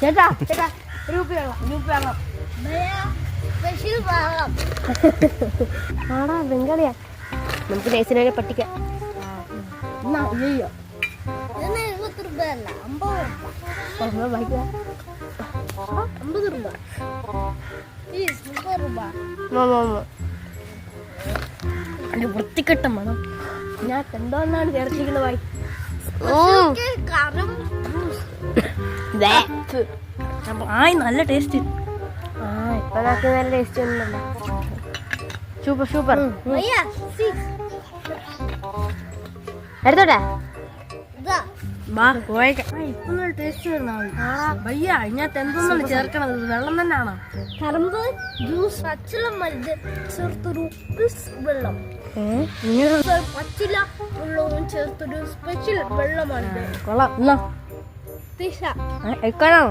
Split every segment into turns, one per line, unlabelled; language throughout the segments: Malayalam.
ചേട്ടാ ചേട്ടാ ആടാ ബംഗാളിയാ നമുക്ക് ദേശീയ പട്ടിക്കാം. വൃത്തിക്കെട്ടം വേണം. ഞാൻ എന്തോന്നാണ് ചേർത്തിരിക്കുന്നത് വായി. നല്ല ടേസ്റ്റ്. ഇപ്പൊ നമുക്ക് നല്ല ടേസ്റ്റ് ഒന്നുമല്ല. Super super. എടുത്തോട്ടെ ഇപ്പൊ ടേസ്റ്റ് ഭയ്യ. ഇതിനകത്ത് എന്തൊന്നും ചേർക്കണത്? വെള്ളം തന്നെയാണോ? കറമ്പ് ജ്യൂസ്, പച്ചിളം ചേർത്തൊരു വെള്ളം, പച്ചില വെള്ളവും ചേർത്തൊരു സ്പെഷ്യൽ വെള്ളമാണ്. കൊള്ളാം. എക്കണോ?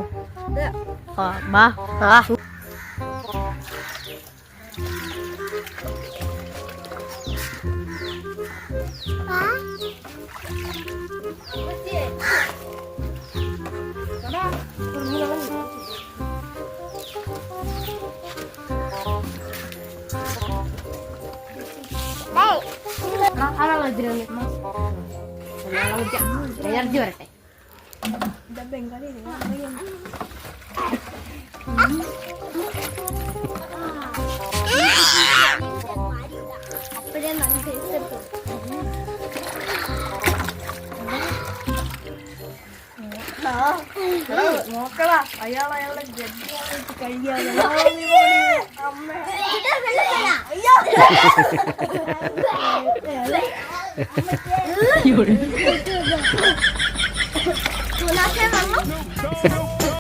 എനർജി വരട്ടെ. ബംഗാളി അപ്പോഴേ നല്ല ടേസ്റ്റ് എടുക്കും. നോക്കടാ, അയാളെ കഴിയാതെ അമ്മ